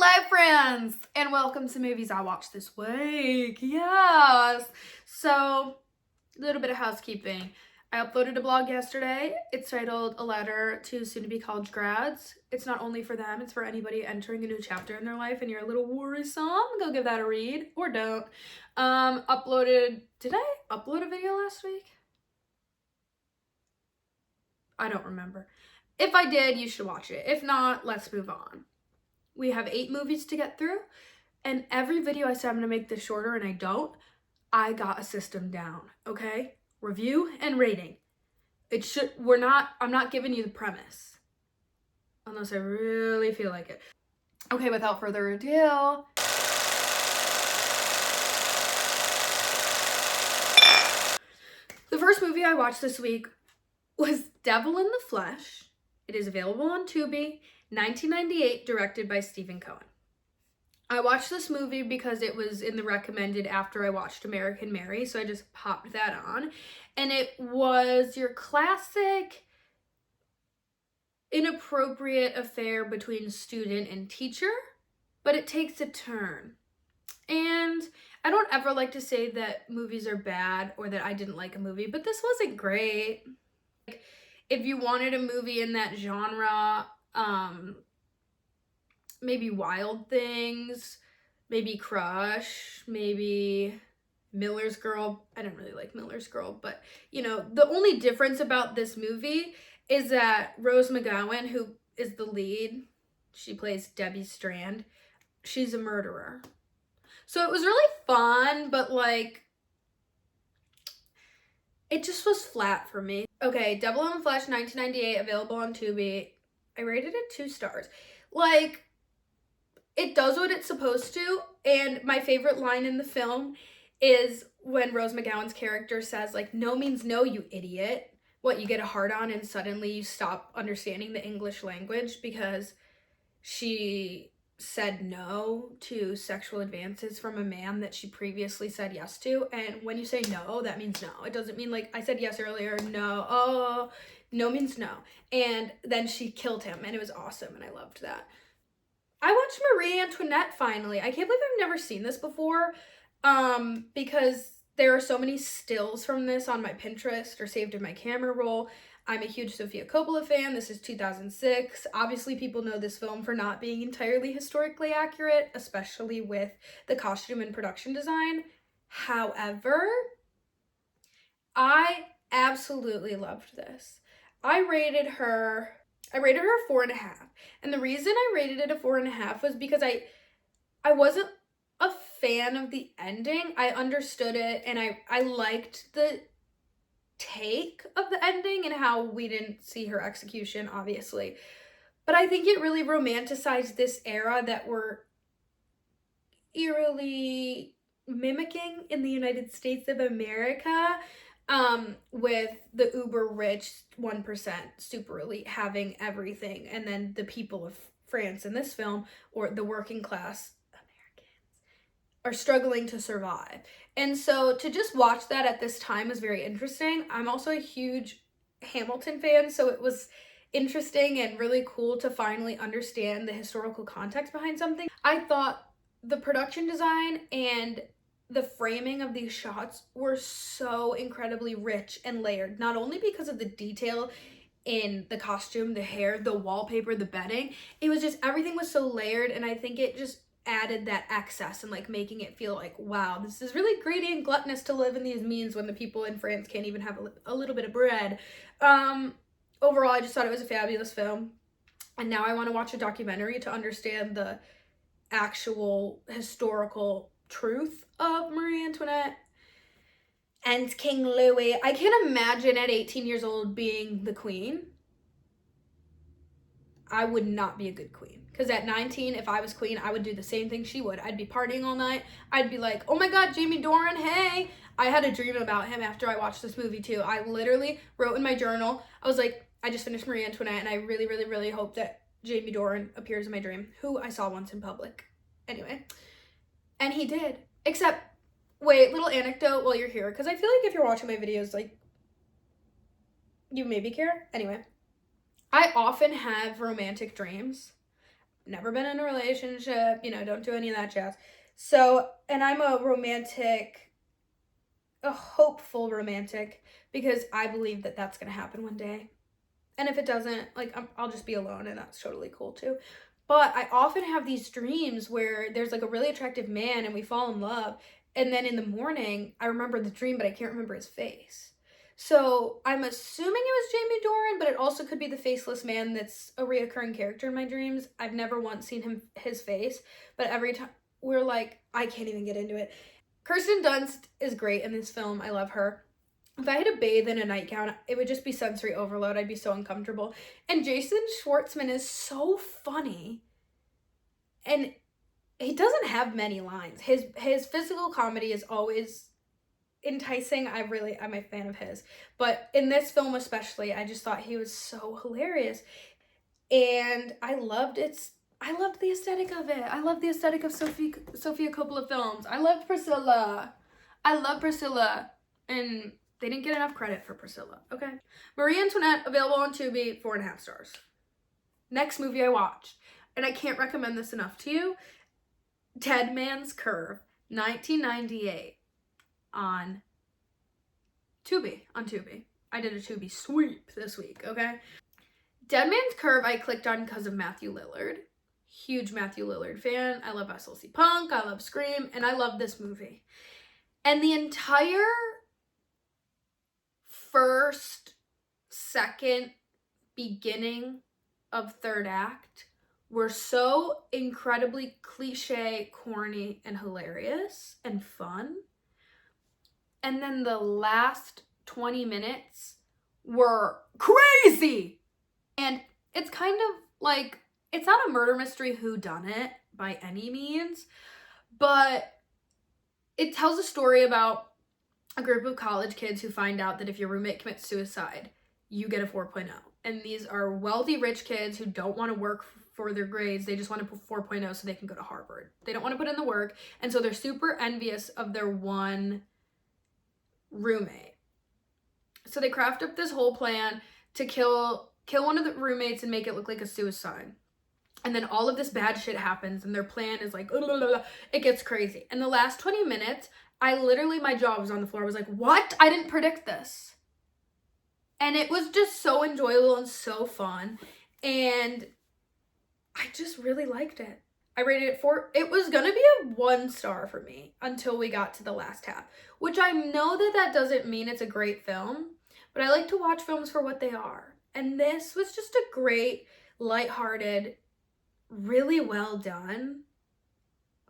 Hello friends, and welcome to Movies I Watched This Week. Yes! So, a little bit of housekeeping. I uploaded a blog yesterday. It's titled A Letter to Soon-to-Be College Grads. It's not only for them, it's for anybody entering a new chapter in their life and you're a little worrisome. Go give that a read, or don't. Did I upload a video last week? I don't remember. If I did, you should watch it. If not, let's move on. We have 8 movies to get through, and every video I said I'm gonna make this shorter and I don't. I got a system down, okay? Review and rating. I'm not giving you the premise. Unless I really feel like it. Okay, without further ado. The first movie I watched this week was Devil in the Flesh. It is available on Tubi. 1998, directed by Stephen Cohen. I watched this movie because it was in the recommended after I watched American Mary, so I just popped that on. And it was your classic inappropriate affair between student and teacher, but it takes a turn. And I don't ever like to say that movies are bad or that I didn't like a movie, but this wasn't great. Like, if you wanted a movie in that genre, maybe Wild Things, maybe Crush, maybe Miller's Girl. I don't really like Miller's Girl, but you know, the only difference about this movie is that Rose McGowan, who is the lead, she plays Debbie Strand, she's a murderer. So it was really fun, but like, it just was flat for me. Okay, Devil in the Flesh, 1998, available on Tubi. I rated it 2 stars. Like, it does what it's supposed to, and my favorite line in the film is when Rose McGowan's character says, like, no means no, you idiot. What, you get a hard-on and suddenly you stop understanding the English language because she said no to sexual advances from a man that she previously said yes to. And when you say no, that means no. It doesn't mean like I said yes earlier, no. Oh, no means no. And then she killed him, and it was awesome, and I loved that. I watched Marie Antoinette finally. I can't believe I've never seen this before, because there are so many stills from this on my Pinterest or saved in my camera roll. I'm a huge Sofia Coppola fan. This is 2006. Obviously, people know this film for not being entirely historically accurate, especially with the costume and production design. However, I absolutely loved this. I rated her 4.5. And the reason I rated it a 4.5 was because I wasn't a fan of the ending. I understood it, and I liked the take of the ending and how we didn't see her execution, obviously. But I think it really romanticized this era that we're eerily mimicking in the United States of America, with the uber rich 1% super elite having everything, and then the people of France in this film, or the working class Americans, are struggling to survive. And so to just watch that at this time was very interesting. I'm also a huge Hamilton fan, so it was interesting and really cool to finally understand the historical context behind something. I thought the production design and the framing of these shots were so incredibly rich and layered, not only because of the detail in the costume, the hair, the wallpaper, the bedding. It was just, everything was so layered, and I think it just added that excess and like making it feel like, wow, this is really greedy and gluttonous to live in these means when the people in France can't even have a little bit of bread. Overall, I just thought it was a fabulous film, and now I want to watch a documentary to understand the actual historical truth of Marie Antoinette and King Louis. I can't imagine at 18 years old being the queen. I would not be a good queen. Because at 19, if I was queen, I would do the same thing she would. I'd be partying all night. I'd be like, oh my God, Jamie Dornan, hey. I had a dream about him after I watched this movie too. I literally wrote in my journal, I was like, I just finished Marie Antoinette, and I really, really, really hope that Jamie Dornan appears in my dream, who I saw once in public. Anyway. And he did. Except, wait, little anecdote while you're here, because I feel like if you're watching my videos, like, you maybe care. Anyway. I often have romantic dreams. never been in a relationship, you know, don't do any of that jazz. So, and I'm a romantic, a hopeful romantic, because I believe that that's going to happen one day. And if it doesn't, like, I'll just be alone, and that's totally cool too. But I often have these dreams where there's like a really attractive man and we fall in love. And then in the morning, I remember the dream, but I can't remember his face. So I'm assuming it was Jamie Dornan, but it also could be the faceless man that's a reoccurring character in my dreams. I've never once seen his face, but every time we're like, I can't even get into it. Kirsten Dunst is great in this film. I love her. If I had to bathe in a nightgown, it would just be sensory overload. I'd be so uncomfortable. And Jason Schwartzman is so funny. And he doesn't have many lines. His physical comedy is always enticing. I'm a fan of his. But in this film especially, I just thought he was so hilarious. And I loved the aesthetic of it. I love the aesthetic of Sofia Coppola films. I loved Priscilla. And they didn't get enough credit for Priscilla, okay? Marie Antoinette, available on Tubi, 4.5 stars. Next movie I watched, and I can't recommend this enough to you, Dead Man's Curve, 1998, on Tubi. I did a Tubi sweep this week, okay? Dead Man's Curve I clicked on because of Matthew Lillard. Huge Matthew Lillard fan. I love SLC Punk, I love Scream, and I love this movie. And the entire first, second, beginning of third act were so incredibly cliche, corny, and hilarious and fun. And then the last 20 minutes were crazy. And it's kind of like, it's not a murder mystery whodunit by any means, but it tells a story about a group of college kids who find out that if your roommate commits suicide, you get a 4.0. And these are wealthy, rich kids who don't want to work for their grades. They just want to put 4.0 so they can go to Harvard. They don't want to put in the work. And so they're super envious of their one roommate. So they craft up this whole plan to kill one of the roommates and make it look like a suicide. And then all of this bad shit happens and their plan is like, it gets crazy. And the last 20 minutes, my jaw was on the floor. I was like, what? I didn't predict this. And it was just so enjoyable and so fun. And I just really liked it. I rated it 4. It was going to be a 1 star for me until we got to the last half, which I know that doesn't mean it's a great film, but I like to watch films for what they are. And this was just a great, lighthearted, really well done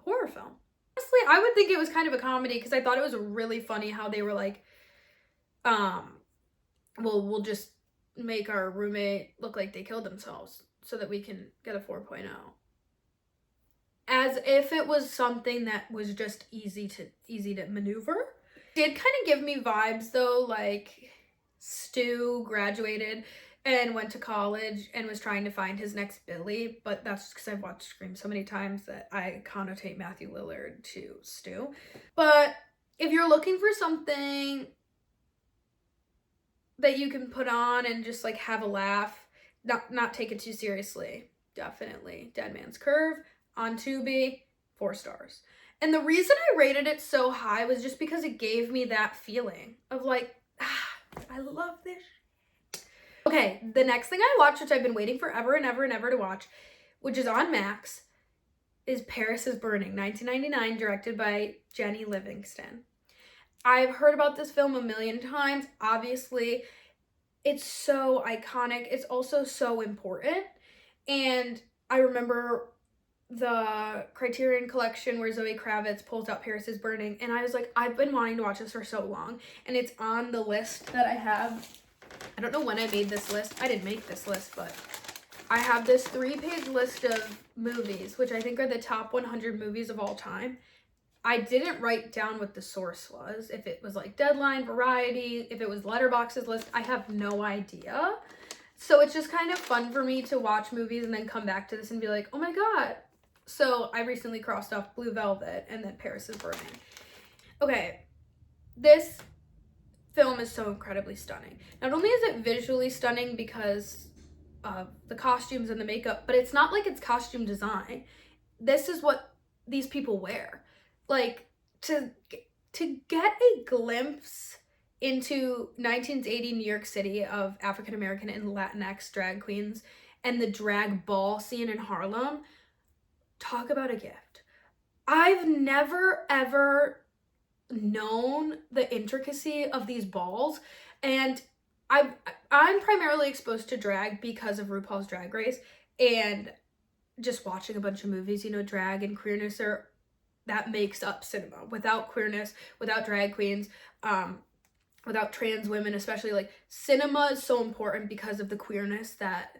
horror film. Honestly, I would think it was kind of a comedy because I thought it was really funny how they were like, well, we'll just make our roommate look like they killed themselves so that we can get a 4.0. As if it was something that was just easy to maneuver. It did kind of give me vibes though, like Stu graduated and went to college and was trying to find his next Billy, but that's just because I've watched Scream so many times that I connotate Matthew Lillard to Stu. But if you're looking for something that you can put on and just like have a laugh, not take it too seriously, definitely Dead Man's Curve on Tubi, 4 stars. And the reason I rated it so high was just because it gave me that feeling of like, I love this. Okay, the next thing I watched, which I've been waiting forever and ever and ever to watch, which is on Max, is Paris is Burning, 1999, directed by Jenny Livingston. I've heard about this film a million times. Obviously, it's so iconic. It's also so important. And I remember the Criterion Collection where Zoe Kravitz pulls out Paris is Burning. And I was like, I've been wanting to watch this for so long. And it's on the list that I have. I don't know when I made this list. I didn't make this list, but I have this 3-page list of movies, which I think are the top 100 movies of all time. I didn't write down what the source was. If it was like Deadline, Variety, if it was Letterboxd's list, I have no idea. So it's just kind of fun for me to watch movies and then come back to this and be like, oh my God. So I recently crossed off Blue Velvet and then Paris is Burning. Okay, this film is so incredibly stunning. Not only is it visually stunning because of the costumes and the makeup, but it's not like it's costume design. This is what these people wear. Like, to get a glimpse into 1980 New York City of African American and Latinx drag queens and the drag ball scene in Harlem, talk about a gift. I've never ever known the intricacy of these balls, and I'm primarily exposed to drag because of RuPaul's Drag Race and just watching a bunch of movies. You know, drag and queerness that makes up cinema. Without queerness, without drag queens, without trans women, especially, like, cinema is so important because of the queerness that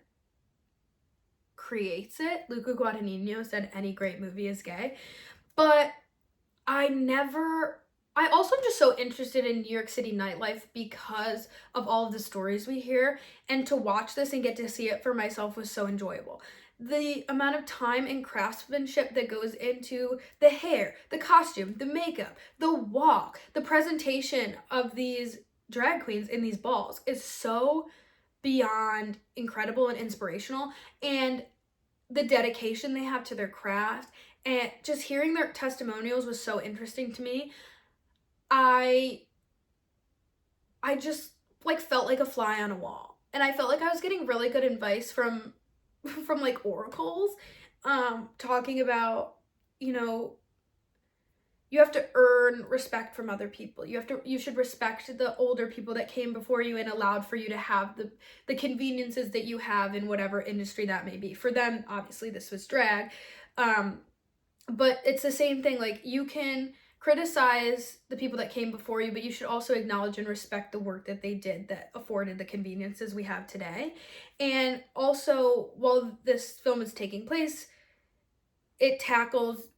creates it. Luca Guadagnino said any great movie is gay. But I also am just so interested in New York City nightlife because of all of the stories we hear, and to watch this and get to see it for myself was so enjoyable. The amount of time and craftsmanship that goes into the hair, the costume, the makeup, the walk, the presentation of these drag queens in these balls is so beyond incredible and inspirational, and the dedication they have to their craft, and just hearing their testimonials was so interesting to me. I just, like, felt like a fly on a wall, and I felt like I was getting really good advice from like oracles, talking about, you know, you have to earn respect from other people. You should respect the older people that came before you and allowed for you to have the conveniences that you have in whatever industry that may be. For them, obviously, this was drag. But it's the same thing. Like, you can criticize the people that came before you, but you should also acknowledge and respect the work that they did that afforded the conveniences we have today. And also, while this film is taking place, it talks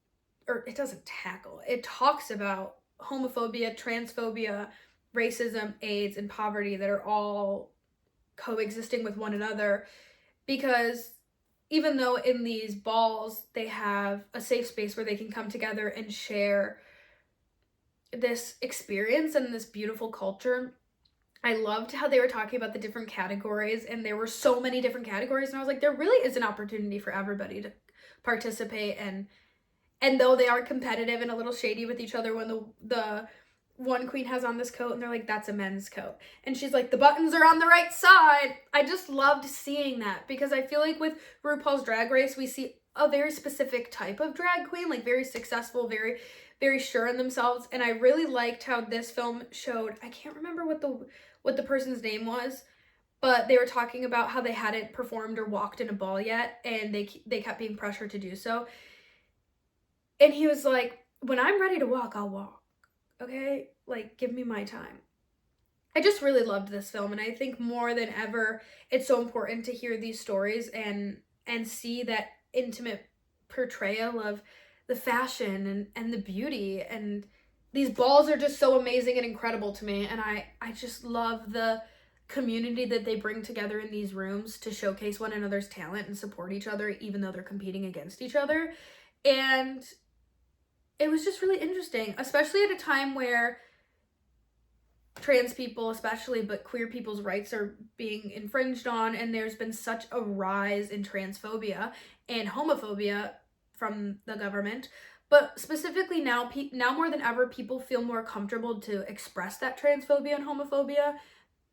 about homophobia, transphobia, racism, AIDS, and poverty that are all coexisting with one another, because even though in these balls they have a safe space where they can come together and share this experience and this beautiful culture, I loved how they were talking about the different categories, and there were so many different categories, and I was like, there really is an opportunity for everybody to participate. And though they are competitive and a little shady with each other, when the one queen has on this coat and they're like, that's a men's coat, and she's like, the buttons are on the right side. I just loved seeing that, because I feel like with RuPaul's Drag Race, we see a very specific type of drag queen, like very successful, very, very sure in themselves. And I really liked how this film showed, I can't remember what the person's name was, but they were talking about how they hadn't performed or walked in a ball yet, and they kept being pressured to do so. And he was like, when I'm ready to walk, I'll walk. Okay? Like, give me my time. I just really loved this film, and I think more than ever, it's so important to hear these stories and see that intimate portrayal of the fashion and the beauty. And these balls are just so amazing and incredible to me, and I just love the community that they bring together in these rooms to showcase one another's talent and support each other, even though they're competing against each other. And it was just really interesting, especially at a time where trans people especially, but queer people's rights are being infringed on, and there's been such a rise in transphobia and homophobia from the government. But specifically now more than ever, people feel more comfortable to express that transphobia and homophobia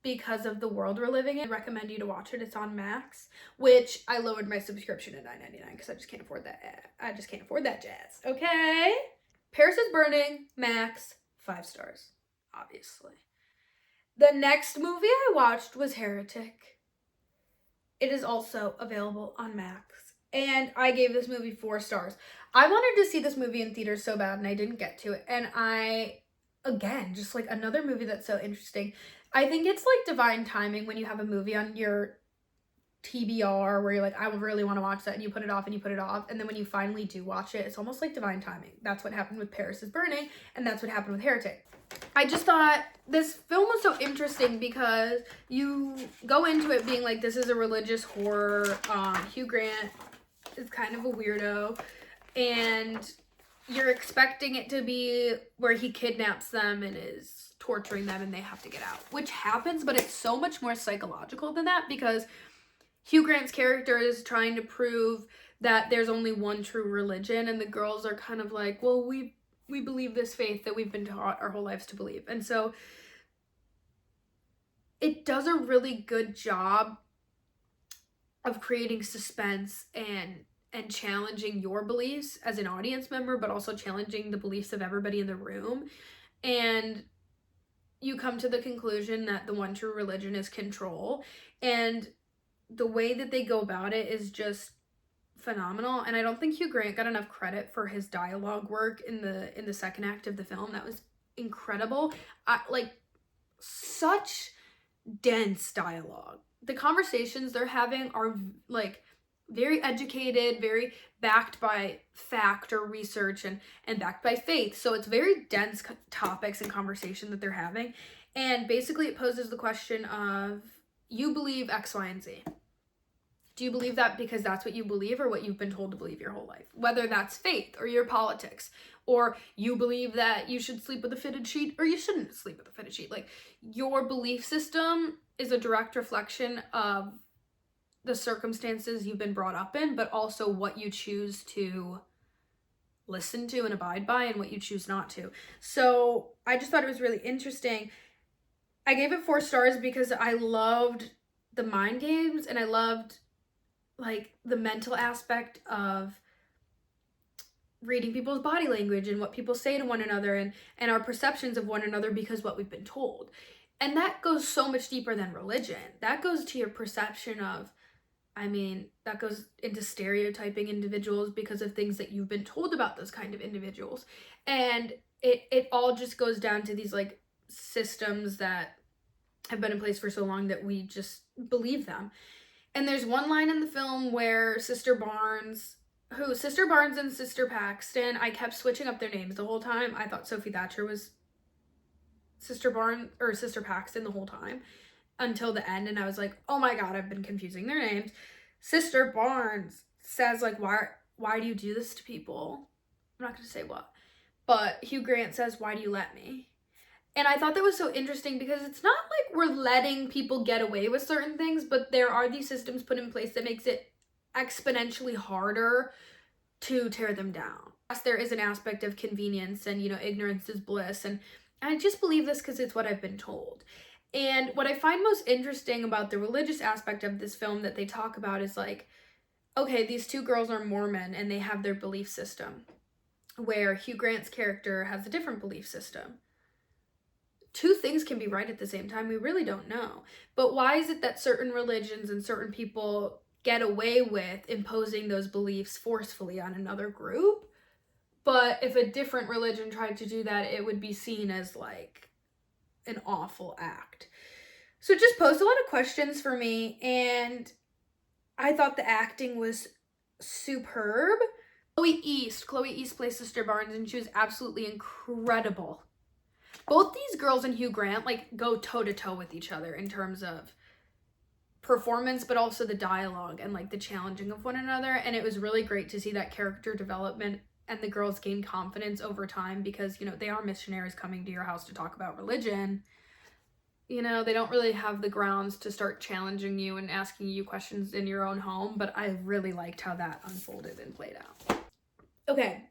because of the world we're living in. I recommend you to watch it. It's on Max, which I lowered my subscription to $9.99 because I just can't afford that. I just can't afford that jazz. Okay? Paris is Burning, Max, 5 stars, obviously. The next movie I watched was Heretic. It is also available on Max, and I gave this movie 4 stars. I wanted to see this movie in theaters so bad, and I didn't get to it. And again, just like another movie that's so interesting. I think it's like divine timing when you have a movie on your TBR where you're like, I really want to watch that, and you put it off and you put it off, and then when you finally do watch it, it's almost like divine timing. That's what happened with Paris is Burning, and that's what happened with Heretic. I just thought this film was so interesting because you go into it being like, this is a religious horror. Hugh Grant is kind of a weirdo, and you're expecting it to be where he kidnaps them and is torturing them and they have to get out, which happens, but it's so much more psychological than that, because Hugh Grant's character is trying to prove that there's only one true religion, and the girls are kind of like, well, we believe this faith that we've been taught our whole lives to believe. And so it does a really good job of creating suspense and challenging your beliefs as an audience member, but also challenging the beliefs of everybody in the room. And you come to the conclusion that the one true religion is control, and the way that they go about it is just phenomenal. And I don't think Hugh Grant got enough credit for his dialogue work in the second act of the film. That was incredible. Like, such dense dialogue. The conversations they're having are like very educated, very backed by fact or research, and backed by faith. So it's very dense topics and conversation that they're having. And basically it poses the question of, you believe X, Y, and Z. Do you believe that because that's what you believe, or what you've been told to believe your whole life? Whether that's faith or your politics, or you believe that you should sleep with a fitted sheet or you shouldn't sleep with a fitted sheet. Like, your belief system is a direct reflection of the circumstances you've been brought up in, but also what you choose to listen to and abide by, and what you choose not to. So I just thought it was really interesting. I gave it 4 stars because I loved the mind games, and I loved like the mental aspect of reading people's body language and what people say to one another, and our perceptions of one another because what we've been told. And that goes so much deeper than religion. That goes to your perception of, that goes into stereotyping individuals because of things that you've been told about those kind of individuals. And it all just goes down to these like systems that have been in place for so long that we just believe them. And there's one line in the film where Sister Barnes and Sister Paxton, I kept switching up their names the whole time. I thought Sophie Thatcher was Sister Barnes or Sister Paxton the whole time until the end, and I was like, oh my god, I've been confusing their names. Sister Barnes says like, why do you do this to people? I'm not gonna say what, but Hugh Grant says, why do you let me? And I thought that was so interesting because it's not like we're letting people get away with certain things, but there are these systems put in place that makes it exponentially harder to tear them down. Yes, there is an aspect of convenience and, ignorance is bliss. And I just believe this because it's what I've been told. And what I find most interesting about the religious aspect of this film that they talk about is like, okay, these 2 girls are Mormon and they have their belief system, where Hugh Grant's character has a different belief system. 2 things can be right at the same time. We really don't know. But why is it that certain religions and certain people get away with imposing those beliefs forcefully on another group? But if a different religion tried to do that, it would be seen as like an awful act. So it just posed a lot of questions for me, and I thought the acting was superb. Chloe East plays Sister Barnes, and she was absolutely incredible. Both these girls and Hugh Grant like go toe-to-toe with each other in terms of performance, but also the dialogue and like the challenging of one another. And it was really great to see that character development and the girls gain confidence over time, because they are missionaries coming to your house to talk about religion. They don't really have the grounds to start challenging you and asking you questions in your own home, but I really liked how that unfolded and played out. Okay,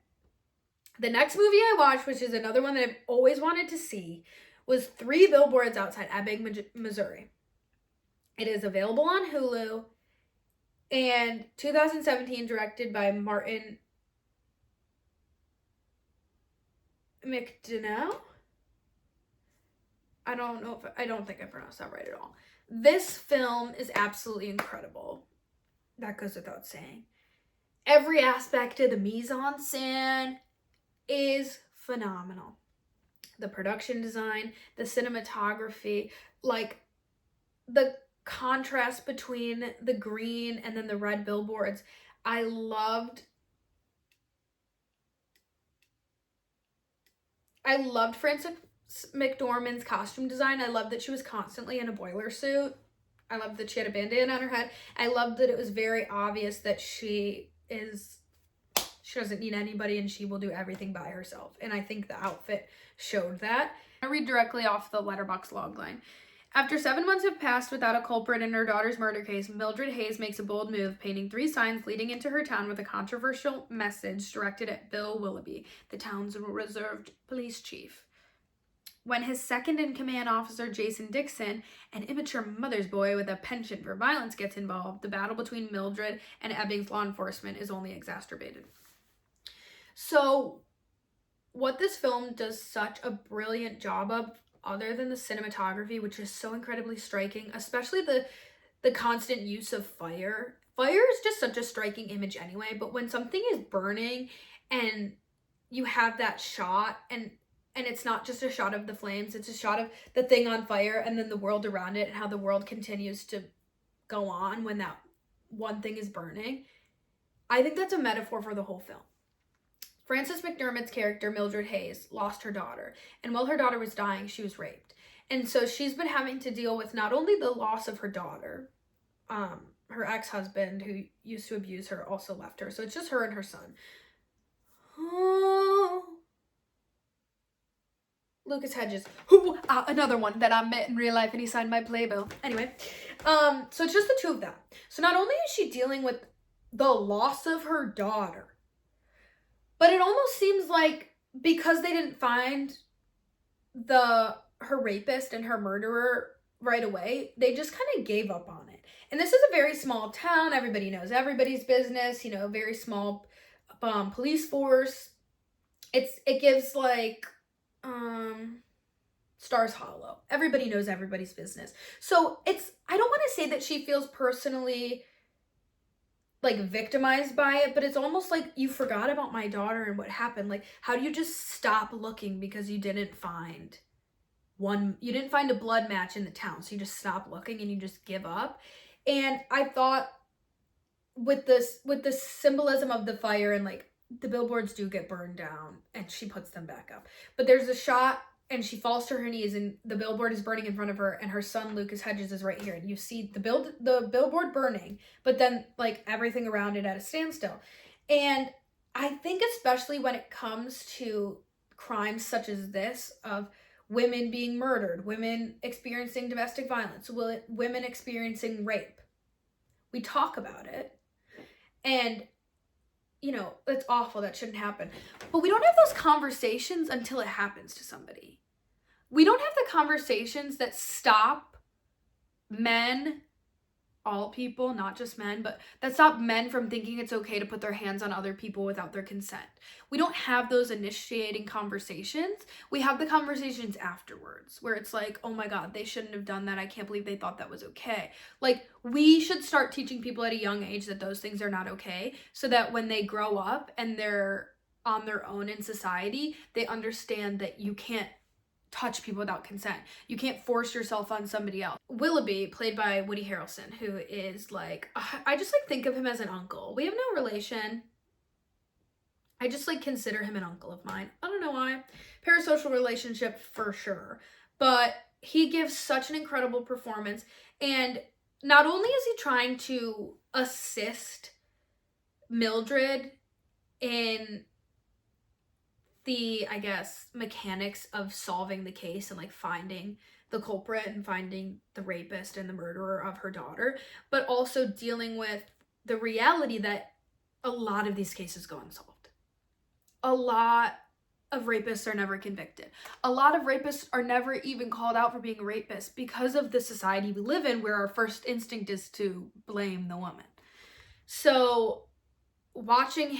the next movie I watched, which is another one that I've always wanted to see, was 3 Billboards Outside Ebbing, Missouri. It is available on Hulu, and 2017, directed by Martin McDonough. I don't think I pronounced that right at all. This film is absolutely incredible. That goes without saying. Every aspect of the mise-en-scène is phenomenal. The production design, the cinematography, like the contrast between the green and then the red billboards. I loved Frances McDormand's costume design. I loved that she was constantly in a boiler suit. I loved that she had a bandana on her head. I loved that it was very obvious that she doesn't need anybody and she will do everything by herself. And I think the outfit showed that. I read directly off the Letterboxd logline. After 7 months have passed without a culprit in her daughter's murder case, Mildred Hayes makes a bold move, painting 3 signs leading into her town with a controversial message directed at Bill Willoughby, the town's reserved police chief. When his second-in-command officer, Jason Dixon, an immature mother's boy with a penchant for violence, gets involved, the battle between Mildred and Ebbing's law enforcement is only exacerbated. So, what this film does such a brilliant job of, other than the cinematography, which is so incredibly striking, especially the constant use of fire. Fire is just such a striking image anyway, but when something is burning and you have that shot, and it's not just a shot of the flames, it's a shot of the thing on fire and then the world around it and how the world continues to go on when that one thing is burning. I think that's a metaphor for the whole film. Frances McDermott's character, Mildred Hayes, lost her daughter, and while her daughter was dying, she was raped. And so she's been having to deal with not only the loss of her daughter, her ex-husband, who used to abuse her, also left her. So it's just her and her son. Oh. Lucas Hedges. Another one that I met in real life, and he signed my playbill. Anyway, so it's just the two of them. So not only is she dealing with the loss of her daughter, but it almost seems like because they didn't find her rapist and her murderer right away, they just kind of gave up on it. And this is a very small town. Everybody knows everybody's business, you know, very small police force. It gives like Stars Hollow. Everybody knows everybody's business. So I don't want to say that she feels personally like victimized by it, but it's almost like you forgot about my daughter and what happened. Like, how do you just stop looking because you didn't find a blood match in the town, so you just stop looking and you just give up? And I thought with the symbolism of the fire, and like the billboards do get burned down and she puts them back up, but there's a shot and she falls to her knees and the billboard is burning in front of her, and her son Lucas Hedges is right here, and you see the billboard burning, but then like everything around it at a standstill. And I think especially when it comes to crimes such as this, of women being murdered, women experiencing domestic violence, women experiencing rape, we talk about it, and you know, it's awful, that shouldn't happen. But we don't have those conversations until it happens to somebody. We don't have the conversations that stop men, all people, not just men, but that stop men from thinking it's okay to put their hands on other people without their consent. We don't have those initiating conversations. We have the conversations afterwards where it's like, oh my God, they shouldn't have done that. I can't believe they thought that was okay. Like, we should start teaching people at a young age that those things are not okay, so that when they grow up and they're on their own in society, they understand that you can't touch people without consent. You can't force yourself on somebody else. Willoughby, played by Woody Harrelson, who is like, I just like think of him as an uncle. We have no relation. I just like consider him an uncle of mine. I don't know why. Parasocial relationship for sure. But he gives such an incredible performance. And not only is he trying to assist Mildred in the, I guess, mechanics of solving the case and like finding the culprit and finding the rapist and the murderer of her daughter, but also dealing with the reality that a lot of these cases go unsolved. A lot of rapists are never convicted. A lot of rapists are never even called out for being rapists because of the society we live in, where our first instinct is to blame the woman. So watching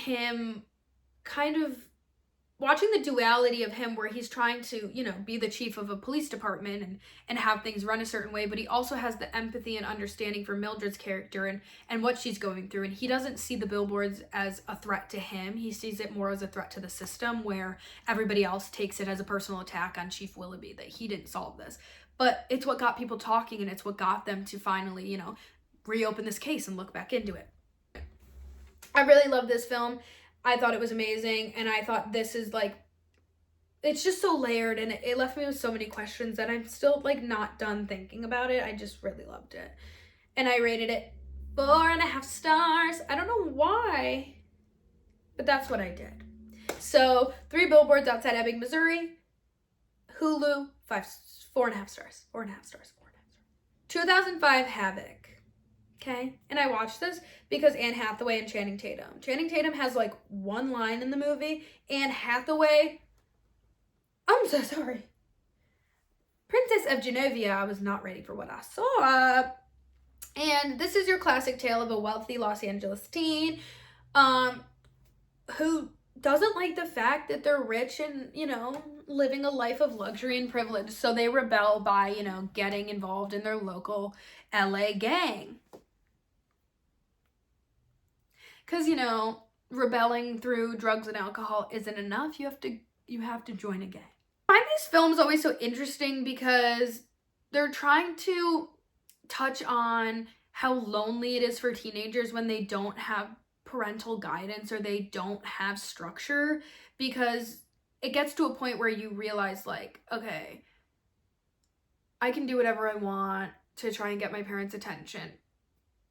the duality of him, where he's trying to, you know, be the chief of a police department and have things run a certain way, but he also has the empathy and understanding for Mildred's character and what she's going through. And he doesn't see the billboards as a threat to him. He sees it more as a threat to the system, where everybody else takes it as a personal attack on Chief Willoughby, that he didn't solve this. But it's what got people talking, and it's what got them to finally, you know, reopen this case and look back into it. I really love this film. I thought it was amazing, and I thought this is like, it's just so layered, and it left me with so many questions that I'm still like not done thinking about it. I just really loved it. And I rated it 4.5 stars. I don't know why, but that's what I did. So 3 billboards outside Ebbing, Missouri. Hulu, 4.5 stars. 4.5 stars. 2005 Havoc. Okay? And I watched this because Anne Hathaway and Channing Tatum. Channing Tatum has like one line in the movie. Anne Hathaway, I'm so sorry. Princess of Genovia, I was not ready for what I saw. And this is your classic tale of a wealthy Los Angeles teen who doesn't like the fact that they're rich and, you know, living a life of luxury and privilege. So they rebel by, you know, getting involved in their local LA gang. Because, you know, rebelling through drugs and alcohol isn't enough. You have to join a gang. I find these films always so interesting because they're trying to touch on how lonely it is for teenagers when they don't have parental guidance or they don't have structure, because it gets to a point where you realize, like, okay, I can do whatever I want to try and get my parents' attention,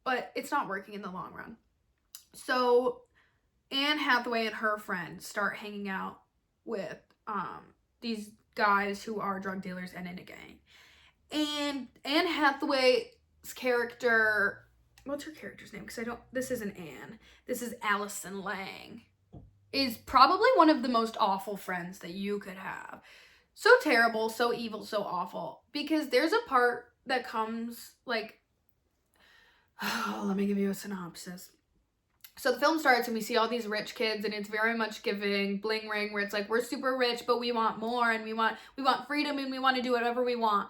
but it's not working in the long run. So Anne Hathaway and her friends start hanging out with these guys who are drug dealers and in a gang. And Anne Hathaway's character, what's her character's name? Because this isn't Anne. This is Allison Lang. Is probably one of the most awful friends that you could have. So terrible, so evil, so awful. Because there's a part that comes, like, let me give you a synopsis. So the film starts and we see all these rich kids, and it's very much giving Bling Ring, where it's like, we're super rich, but we want more, and we want freedom, and we want to do whatever we want.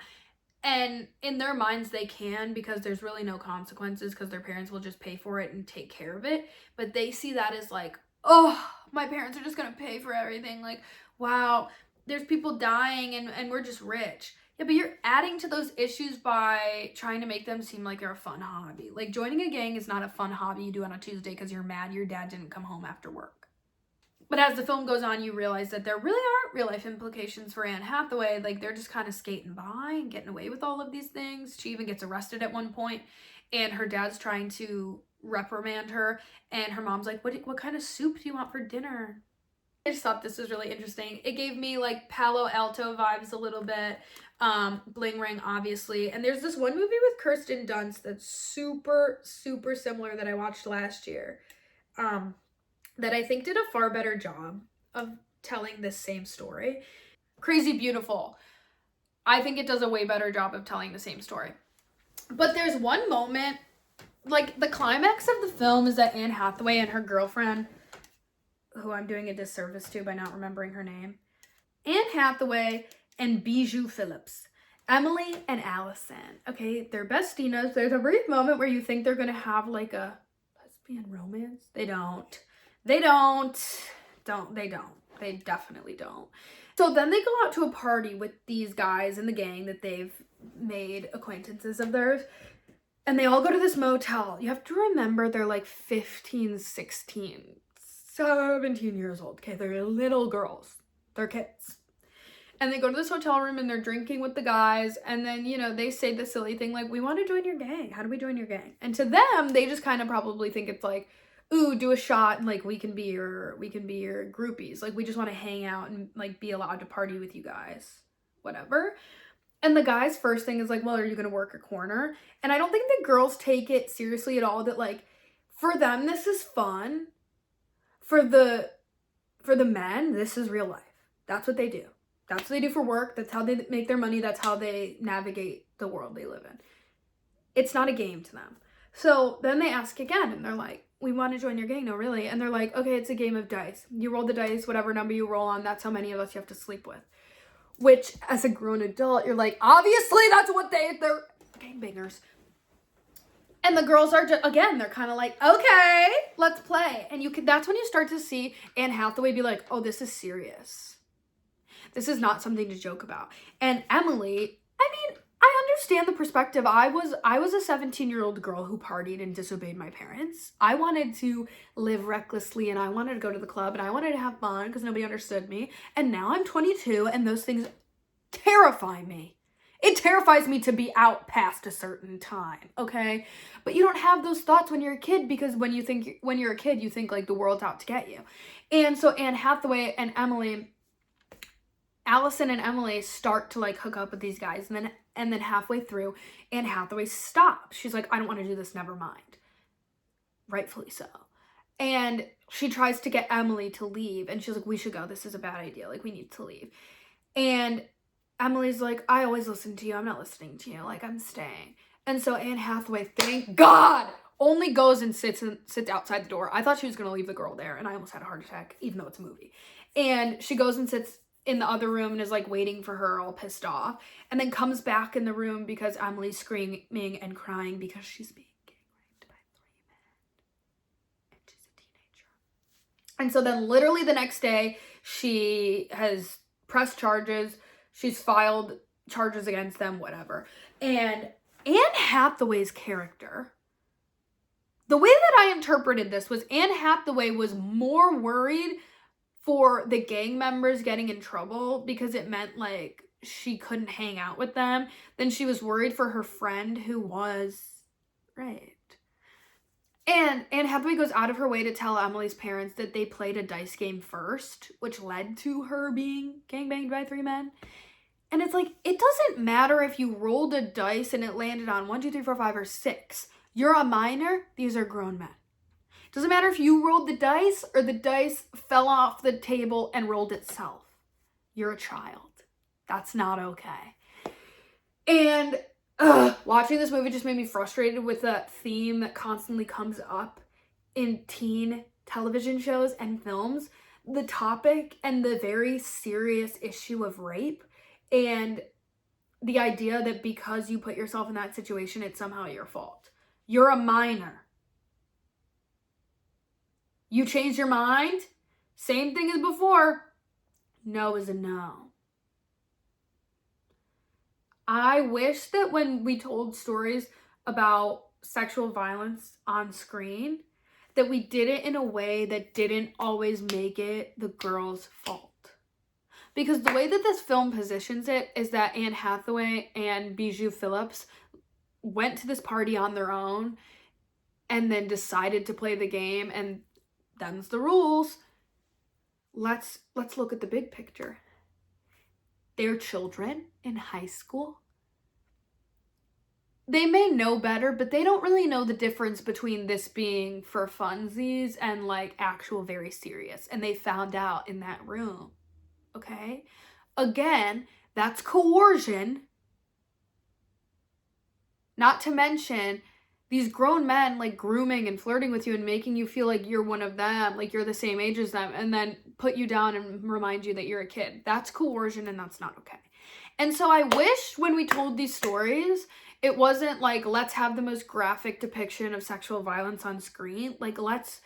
And in their minds, they can, because there's really no consequences, because their parents will just pay for it and take care of it. But they see that as like, oh, my parents are just going to pay for everything. Like, wow, there's people dying and we're just rich. Yeah, but you're adding to those issues by trying to make them seem like they're a fun hobby. Like, joining a gang is not a fun hobby you do on a Tuesday because you're mad your dad didn't come home after work. But as the film goes on, you realize that there really aren't real life implications for Anne Hathaway. Like, they're just kind of skating by and getting away with all of these things. She even gets arrested at one point, and her dad's trying to reprimand her, and her mom's like, what kind of soup do you want for dinner? I just thought this was really interesting. It gave me like Palo Alto vibes a little bit. Bling Ring, obviously. And there's this one movie with Kirsten Dunst that's super, super similar that I watched last year. That I think did a far better job of telling this same story. Crazy Beautiful. I think it does a way better job of telling the same story. But there's one moment, like, the climax of the film is that Anne Hathaway and her girlfriend, who I'm doing a disservice to by not remembering her name, Anne Hathaway and Bijou Phillips, Emily and Allison. Okay, they're bestinos. There's a brief moment where you think they're gonna have like a lesbian romance. They don't. They definitely don't. So then they go out to a party with these guys in the gang that they've made acquaintances of theirs. And they all go to this motel. You have to remember they're like 15, 16, 17 years old. Okay, they're little girls. They're kids. And they go to this hotel room and they're drinking with the guys. And then, you know, they say the silly thing like, we want to join your gang. How do we join your gang? And to them, they just kind of probably think it's like, ooh, do a shot and like we can be your groupies. Like, we just want to hang out and like be allowed to party with you guys. Whatever. And the guy's first thing is like, well, are you going to work a corner? And I don't think the girls take it seriously at all, that like, for them, this is fun. For the men, this is real life. That's what they do. That's what they do for work. That's how they make their money. That's how they navigate the world they live in. It's not a game to them. So then they ask again and they're like, we want to join your gang. No, really? And they're like, okay, it's a game of dice. You roll the dice, whatever number you roll on, that's how many of us you have to sleep with. Which, as a grown adult, you're like, obviously that's what they're gangbangers. And the girls are just, again, they're kind of like, okay, let's play. And that's when you start to see Anne Hathaway be like, oh, this is serious. This is not something to joke about. And Emily, I mean, I understand the perspective. I was a 17-year-old girl who partied and disobeyed my parents. I wanted to live recklessly, and I wanted to go to the club, and I wanted to have fun because nobody understood me. And now I'm 22, and those things terrify me. It terrifies me to be out past a certain time, okay? But you don't have those thoughts when you're a kid, because when you're a kid, you think like the world's out to get you. And so Anne Hathaway and Allison and Emily start to like hook up with these guys, and then And then halfway through, Anne Hathaway stops. She's like, I don't want to do this, never mind. Rightfully so. And she tries to get Emily to leave, and she's like, we should go, this is a bad idea, like we need to leave. And Emily's like, I always listen to you, I'm not listening to you, like I'm staying. And so Anne Hathaway, thank God, only goes and sits outside the door. I thought she was gonna leave the girl there, and I almost had a heart attack, even though it's a movie. And she goes and sits in the other room and is like waiting for her, all pissed off, and then comes back in the room because Emily's screaming and crying because she's being gang raped by 3 men, and she's a teenager. And so then literally the next day, she has pressed charges, she's filed charges against them, whatever. And Anne Hathaway's character, the way that I interpreted this was Anne Hathaway was more worried for the gang members getting in trouble because it meant like she couldn't hang out with them than she was worried for her friend who was raped. And Anne Hathaway goes out of her way to tell Emily's parents that they played a dice game first, which led to her being gangbanged by 3 men. And it's like, it doesn't matter if you rolled a dice and it landed on 1, 2, 3, 4, 5, or 6. You're a minor. These are grown men. Doesn't matter if you rolled the dice or the dice fell off the table and rolled itself. You're a child. That's not okay. And watching this movie just made me frustrated with that theme that constantly comes up in teen television shows and films. The topic and the very serious issue of rape, and the idea that because you put yourself in that situation, it's somehow your fault. You're a minor. You change your mind, same thing as before. No is a no. I wish that when we told stories about sexual violence on screen, that we did it in a way that didn't always make it the girl's fault. Because the way that this film positions it is that Anne Hathaway and Bijou Phillips went to this party on their own and then decided to play the game, and them's the rules. Let's look at the big picture. They're children in high school. They may know better, but they don't really know the difference between this being for funsies and like actual very serious. And they found out in that room. Okay? Again, that's coercion. Not to mention these grown men like grooming and flirting with you and making you feel like you're one of them, like you're the same age as them, and then put you down and remind you that you're a kid. That's coercion, and that's not okay. And so I wish when we told these stories, it wasn't like, let's have the most graphic depiction of sexual violence on screen. Like, let's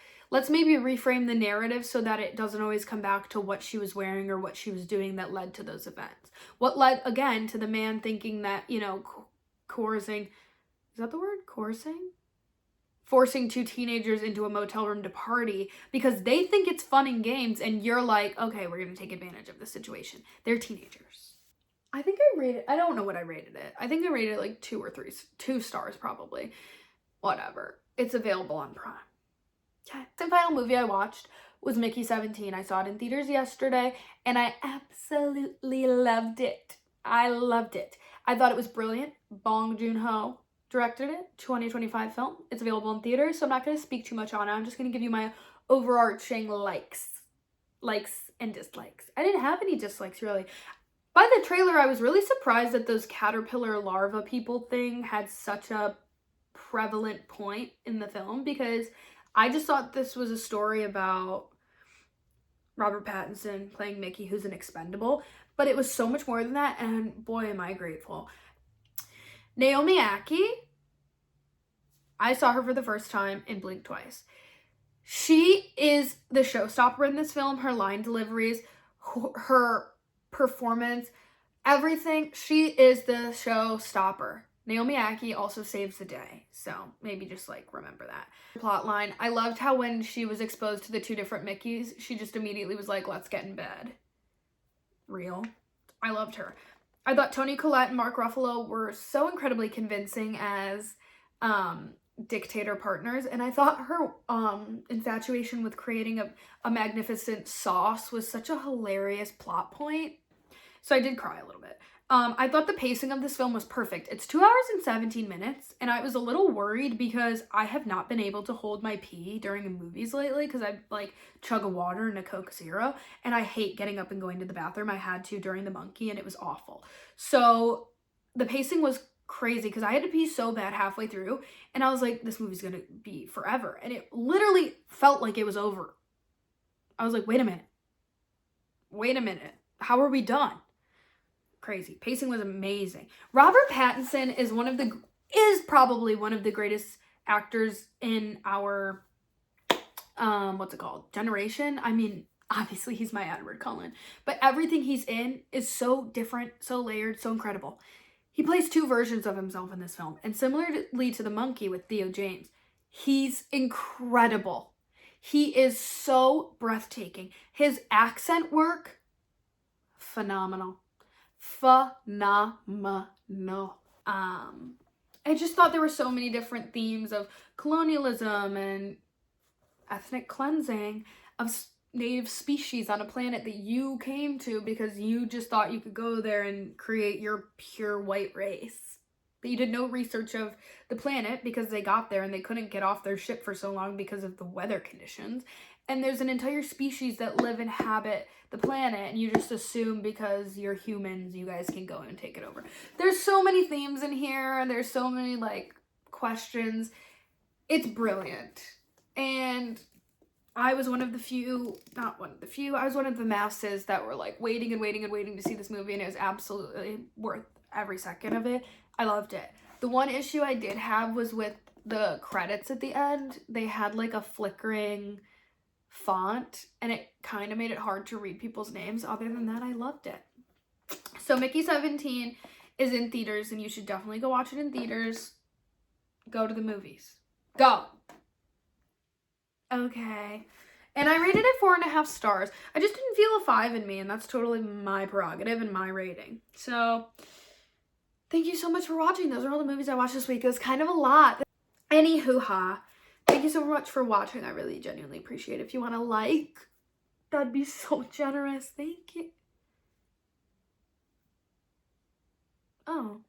maybe reframe the narrative so that it doesn't always come back to what she was wearing or what she was doing that led to those events. What led, again, to the man thinking that, you know, coercing, is that the word? Coercing? Forcing 2 teenagers into a motel room to party because they think it's fun and games, and you're like, okay, we're going to take advantage of this situation. They're teenagers. I think I don't know what I rated it. I think I rated it like 2 or 3, 2 stars probably. Whatever. It's available on Prime. Okay. The final movie I watched was Mickey 17. I saw it in theaters yesterday, and I absolutely loved it. I loved it. I thought it was brilliant. Bong Joon-ho directed it, 2025 film. It's available in theaters, so I'm not going to speak too much on it. I'm just going to give you my overarching likes and dislikes. I didn't have any dislikes, really. By the trailer, I was really surprised that those caterpillar larva people thing had such a prevalent point in the film, because I just thought this was a story about Robert Pattinson playing Mickey, who's an expendable, but it was so much more than that, and boy, am I grateful. Naomi Ackie, I saw her for the first time in Blink Twice. She is the showstopper in this film. Her line deliveries, her performance, everything. She is the showstopper. Naomi Ackie also saves the day, so maybe just like remember that. Plot line, I loved how when she was exposed to the 2 different Mickeys, she just immediately was like, let's get in bed. Real. I loved her. I thought Toni Collette and Mark Ruffalo were so incredibly convincing as dictator partners, and I thought her infatuation with creating a magnificent sauce was such a hilarious plot point. So I did cry a little bit. I thought the pacing of this film was perfect. It's 2 hours and 17 minutes, and I was a little worried because I have not been able to hold my pee during movies lately because I like chug a water and a Coke Zero, and I hate getting up and going to the bathroom. I had to during The Monkey, and it was awful. So the pacing was crazy because I had to pee so bad halfway through, and I was like, this movie's gonna be forever, and it literally felt like it was over. I was like, wait a minute, how are we done? Crazy. Pacing was amazing. Robert Pattinson is probably one of the greatest actors in our generation. I mean, obviously he's my Edward Cullen, but everything he's in is so different, so layered, so incredible. He plays two versions of himself in this film, and similarly to The Monkey with Theo James, he's incredible. He is so breathtaking. His accent work, phenomenal. I just thought there were so many different themes of colonialism and ethnic cleansing of native species on a planet that you came to because you just thought you could go there and create your pure white race. But you did no research of the planet because they got there and they couldn't get off their ship for so long because of the weather conditions. And there's an entire species that live and inhabit the planet, and you just assume because you're humans, you guys can go and take it over. There's so many themes in here, and there's so many, like, questions. It's brilliant. And I was one of the masses that were, like, waiting to see this movie, and it was absolutely worth every second of it. I loved it. The one issue I did have was with the credits at the end. They had, like, a flickering font, and it kind of made it hard to read people's names. Other than that, I loved it. So Mickey 17 is in theaters, and you should definitely go watch it in theaters. Go to the movies. Go! Okay. And I rated it 4.5 stars. I just didn't feel a 5 in me, and that's totally my prerogative and my rating. So thank you so much for watching. Those are all the movies I watched this week. It was kind of a lot. Anywho-ha. Thank you so much for watching. I really genuinely appreciate it. If you want to like, that'd be so generous. Thank you. Oh.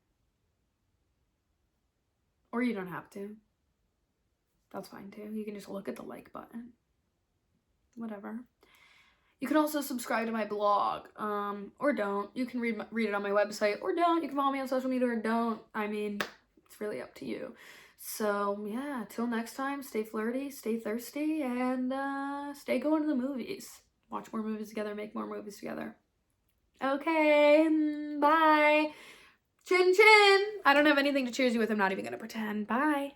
Or you don't have to. That's fine too. You can just look at the like button. Whatever. You can also subscribe to my blog, or don't. You can read it on my website, or don't. You can follow me on social media, or don't. I mean, it's really up to you. So, yeah, till next time, stay flirty, stay thirsty, and stay going to the movies. Watch more movies together, make more movies together. Okay, bye. Chin chin. I don't have anything to cheers you with. I'm not even going to pretend. Bye.